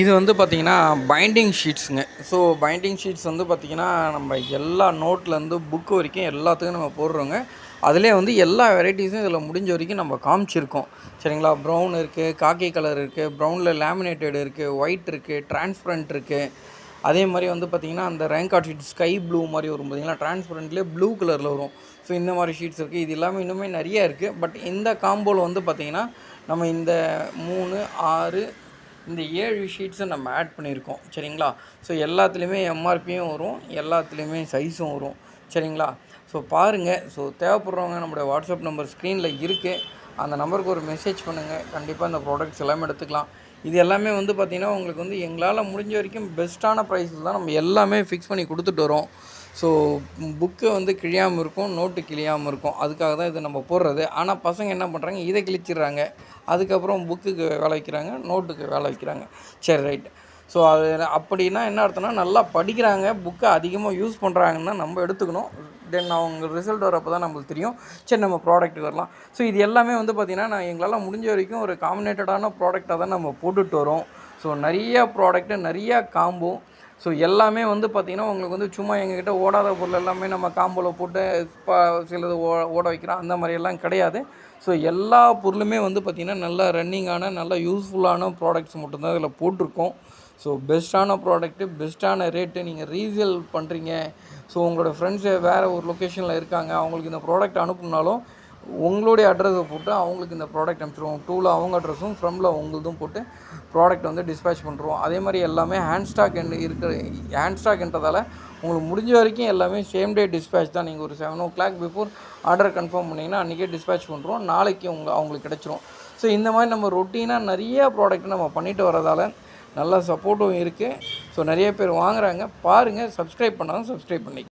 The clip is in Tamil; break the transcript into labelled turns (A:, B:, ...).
A: இது வந்து பார்த்திங்கன்னா பைண்டிங் ஷீட்ஸுங்க. ஸோ பைண்டிங் ஷீட்ஸ் வந்து பார்த்திங்கன்னா நம்ம எல்லா நோட்லேருந்து புக்கு வரைக்கும் எல்லாத்துக்கும் நம்ம போடுறோங்க. அதிலே வந்து எல்லா வெரைட்டிஸும் இதில் முடிஞ்ச வரைக்கும் நம்ம காமிச்சிருக்கோம். சரிங்களா? ப்ரௌன் இருக்குது, காக்கி கலர் இருக்குது, ப்ரௌனில் லேமினேட்டட் இருக்குது, ஒயிட் இருக்குது, டிரான்ஸ்பரண்ட் இருக்குது. அதே மாதிரி வந்து பார்த்திங்கன்னா அந்த ரேங்கார்ட் ஷீட் ஸ்கை ப்ளூ மாதிரி வரும் பார்த்திங்கன்னா, டிரான்ஸ்பரண்ட்லேயே ப்ளூ கலரில் வரும். ஸோ இந்த மாதிரி ஷீட்ஸ் இருக்குது. இது எல்லாமே இன்னுமே நிறைய இருக்குது. பட் இந்த காம்போவில் வந்து பார்த்திங்கன்னா நம்ம இந்த 3, 6 இந்த 7 ஷீட்ஸை நம்ம ஆட் பண்ணியிருக்கோம். சரிங்களா? ஸோ எல்லாத்துலேயுமே எம்ஆர்பியும் வரும், எல்லாத்துலேயுமே சைஸும் வரும். சரிங்களா? ஸோ பாருங்கள். ஸோ தேவைப்படுறவங்க நம்மளுடைய வாட்ஸ்அப் நம்பர் ஸ்க்ரீனில் இருக்குது. அந்த நம்பருக்கு ஒரு மெசேஜ் பண்ணுங்கள். கண்டிப்பாக இந்த ப்ராடக்ட்ஸ் எல்லாமே எடுத்துக்கலாம். இது எல்லாமே வந்து பார்த்திங்கன்னா உங்களுக்கு வந்து எங்களால் முடிஞ்ச வரைக்கும் பெஸ்ட்டான ப்ரைஸில் தான் நம்ம எல்லாமே ஃபிக்ஸ் பண்ணி கொடுத்துட்டு வரோம். ஸோ புக்கு வந்து கிழியாமல் இருக்கும், நோட்டு கிழியாமல் இருக்கும். அதுக்காக தான் இது நம்ம போடுறது. ஆனால் பசங்க என்ன பண்ணுறாங்க, இதை கிழிச்சிடுறாங்க. அதுக்கப்புறம் புக்குக்கு வேலை வைக்கிறாங்க, நோட்டுக்கு வேலை வைக்கிறாங்க. சரி, ரைட். ஸோ அது அப்படின்னா என்ன அர்த்தம்னா, நல்லா படிக்கிறாங்க, புக்கை அதிகமாக யூஸ் பண்ணுறாங்கன்னா நம்ம எடுத்துக்கணும். தென் அவங்க ரிசல்ட் வரப்போ தான் நம்மளுக்கு தெரியும். சரி, நம்ம ப்ராடக்ட்டுக்கு வரலாம். ஸோ இது எல்லாமே வந்து பார்த்திங்கன்னா எங்களால் முடிஞ்ச வரைக்கும் ஒரு காம்பினேட்டடான ப்ராடக்டாக தான் நம்ம போட்டுட்டு வரோம். ஸோ நிறையா ப்ராடக்ட்டு, நிறையா காம்போ. ஸோ எல்லாமே வந்து பார்த்திங்கன்னா உங்களுக்கு வந்து சும்மா எங்ககிட்ட ஓடாத பொருள் எல்லாமே நம்ம காம்போவில் போட்டு சிலது ஓட வைக்கிறோம், அந்த மாதிரியெல்லாம் கிடையாது. ஸோ எல்லா பொருளுமே வந்து பார்த்திங்கன்னா நல்லா ரன்னிங்கான, நல்லா யூஸ்ஃபுல்லான ப்ராடக்ட்ஸ் மட்டும்தான் இதில் போட்டிருக்கோம். ஸோ பெஸ்ட்டான ப்ராடக்ட்டு, பெஸ்ட்டான ரேட்டு. நீங்கள் ரீசேல் பண்ணுறீங்க, ஸோ உங்களோட ஃப்ரெண்ட்ஸு வேறு ஒரு லொக்கேஷனில் இருக்காங்க, அவங்களுக்கு இந்த ப்ராடக்ட் அனுப்புனாலும் உங்களுடைய அட்ரஸை போட்டு அவங்களுக்கு இந்த ப்ராடக்ட் அனுப்பிச்சிடுவோம். டூவில் அவங்க அட்ரஸும், ஃப்ரம்ல உங்களுதும் போட்டு ப்ராடக்ட் வந்து டிஸ்பேச் பண்ணுறோம். அதே மாதிரி எல்லாமே ஹேண்ட் ஸ்டாக்ன்றதால உங்களுக்கு முடிஞ்ச வரைக்கும் எல்லாமே சேம் டே டிஸ்பேச் தான். நீங்கள் ஒரு 7 o'clock பிஃபோர் ஆர்டர் கன்ஃபார்ம் பண்ணிங்கன்னா அன்றைக்கே டிஸ்பேச் பண்ணுறோம். நாளைக்கு அவங்களுக்கு கிடச்சிரும். ஸோ இந்த மாதிரி நம்ம ரொட்டீனாக நிறைய ப்ராடக்ட் நம்ம பண்ணிட்டு வரதால் நல்ல சப்போர்ட்டும் இருக்குது. ஸோ நிறைய பேர் வாங்குகிறாங்க. பாருங்கள், சப்ஸ்கிரைப் பண்ணாலும் சப்ஸ்கிரைப் பண்ணிக்க.